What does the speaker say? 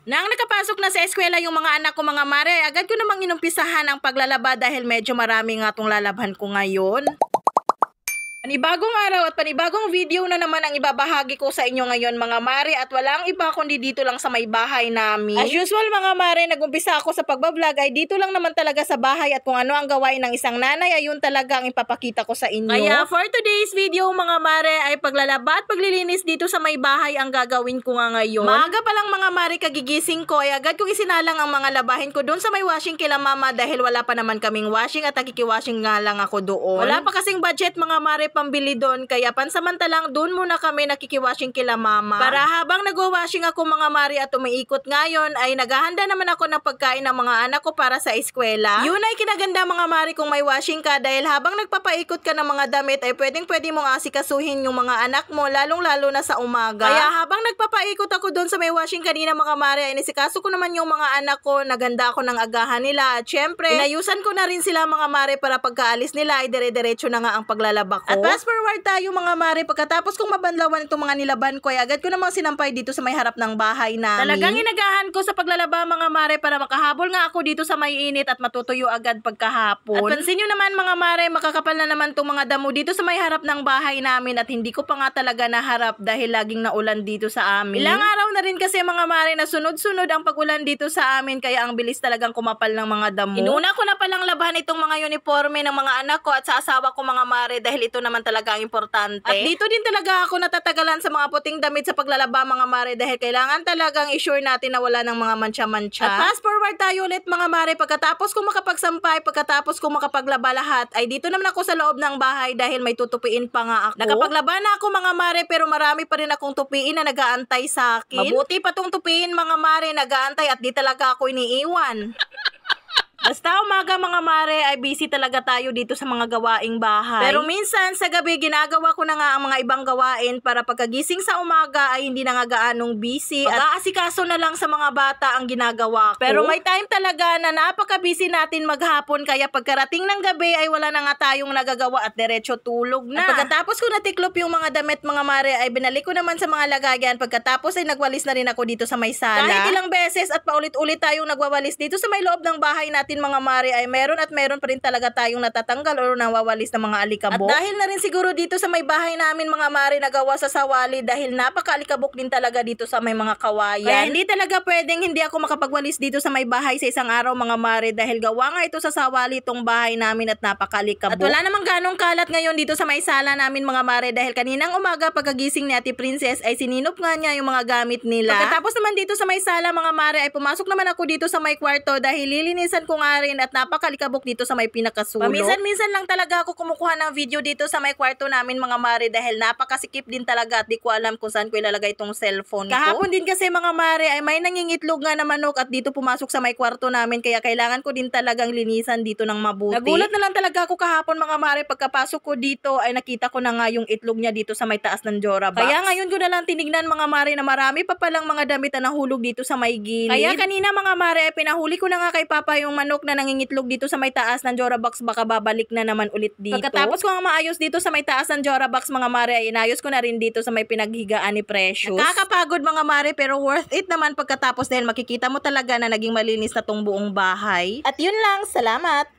Nang nakapasok na sa eskwela yung mga anak ko mga mare, agad ko namang inumpisahan ang paglalaba dahil medyo marami nga itong lalabhan ko ngayon. Panibagong araw at panibagong video na naman ang ibabahagi ko sa inyo ngayon mga mare, at walang iba kundi dito lang sa may bahay namin. As usual mga mare, nag-umpisa ako sa pagbablog ay dito lang naman talaga sa bahay, at kung ano ang gawain ng isang nanay ayun talaga ang ipapakita ko sa inyo. Kaya for today's video mga mare ay paglalaba at paglilinis dito sa may bahay ang gagawin ko nga ngayon. Maaga pa lang mga mare kagigising ko ay agad kong isinalang ang mga labahin ko doon sa may washing kila mama dahil wala pa naman kaming washing at nakikiwashing nga lang ako doon. Wala pa kasing budget mga mare pambili doon, kaya pansamantalang doon muna kami nakikiwashing kila mama. Para habang nagwa-washing ako mga mare at umiikot ngayon ay naghahanda naman ako ng pagkain ng mga anak ko para sa eskwela. Yun ay kinaganda mga mare kung may washing ka dahil habang nagpapaikot ka ng mga damit ay pwedeng mong asikasuhin yung mga anak mo lalong lalo na sa umaga. Kaya habang nagpapaikot ako doon sa may washing kanina mga mare ay nisikaso ko naman yung mga anak ko, naganda ako ng agahan nila at syempre inayusan ko na rin sila mga mare para pagkaalis nila ay dire-diretso na nga ang paglalaba ko. At fast forward tayo mga mare, pagkatapos kong mabanlawan itong mga nilaban ko ay agad ko namang sinampay dito sa may harap ng bahay namin. Talagang inagahan ko sa paglalaba mga mare para makahabol nga ako dito sa may init at matutuyo agad pagkahapon. At pansin nyo naman mga mare, makakapal na naman itong mga damo dito sa may harap ng bahay namin at hindi ko pa nga talaga naharap dahil laging naulan dito sa amin. Ilang araw na rin kasi mga mare na sunod-sunod ang pag-ulan dito sa amin kaya ang bilis talagang kumapal ng mga damo. Inuna ko na palang labahan itong mga uniforme ng mga anak ko at sa asawa ko mga mare dahil ito naman talaga ang importante. At dito din talaga ako natatagalan sa mga puting damit sa paglalaba mga mare dahil kailangan talagang i-sure natin na wala ng mga mancha-mancha. At fast forward tayo ulit mga mare, pagkatapos kong makapagsampay, pagkatapos kong makapaglaba lahat ay dito naman ako sa loob ng bahay dahil may tutupiin pa nga ako. Nakapaglaba na ako mga mare pero marami pa rin akong tupiin na nag-aantay sa akin. Mabuti pa tong tupiin mga mare, nag-aantay at di talaga ako iniiwan. Basta umaga mga mare ay busy talaga tayo dito sa mga gawaing bahay. Pero minsan sa gabi ginagawa ko na nga ang mga ibang gawain para pagkagising sa umaga ay hindi na nga gaanong busy at aasikaso na lang sa mga bata ang ginagawa ko. Pero may time talaga na napaka-busy natin maghapon kaya pagkarating ng gabi ay wala na nga tayong nagagawa at diretso tulog na. At pagkatapos ko natiklop yung mga damit mga mare ay binalik ko naman sa mga lagayan, pagkatapos ay nagwalis na rin ako dito sa may sala. Kahit ilang beses at paulit-ulit tayong nagwawalis dito sa may loob ng bahay natin mga mare ay meron pa rin talaga tayong natatanggal o nawawalis ng mga alikabok. At dahil na rin siguro dito sa may bahay namin mga mare nagawa sa sawali dahil napaka-alikabok din talaga dito sa may mga kawayan. Kaya hindi talaga pwedeng hindi ako makapagwalis dito sa may bahay sa isang araw mga mare dahil gawa nga ito sa sawali itong bahay namin at napaka-alikabok. At wala namang ganong kalat ngayon dito sa may sala namin mga mare dahil kaninang umaga pagkagising ni Ate Princess ay sininop nga niya yung mga gamit nila. Pagkatapos naman dito sa may sala mga mare ay pumasok naman ako dito sa may kwarto dahil lilinisan ko nga rin at napakalikabok dito sa may pinakasulok. Paminsan-minsan lang talaga ako kumukuha ng video dito sa may kwarto namin mga mare dahil napakasikip din talaga at di ko alam kung saan ko ilalagay itong cellphone ko. Kahapon din kasi mga mare ay may nangingitlog nga na manok at dito pumasok sa may kwarto namin kaya kailangan ko din talagang linisan dito ng mabuti. Nagulat na lang talaga ako kahapon mga mare pagkapasok ko dito ay nakita ko na nga yung itlog niya dito sa may taas ng Jora box. Kaya ngayon ko na lang tinignan mga mare na marami pa palang mga damit na nahulog dito sa may gilid. Kaya kanina mga mare ay pinahuli ko na nga kay Papa yung manok na nangingitlog dito sa may taas ng Jora box, baka babalik na naman ulit dito. Pagkatapos ko nga maayos dito sa may taas ng Jora box mga mare ay inayos ko na rin dito sa may pinaghigaan ni Precious. Nakakapagod mga mare pero worth it naman pagkatapos dahil makikita mo talaga na naging malinis na tong buong bahay. At yun lang, salamat!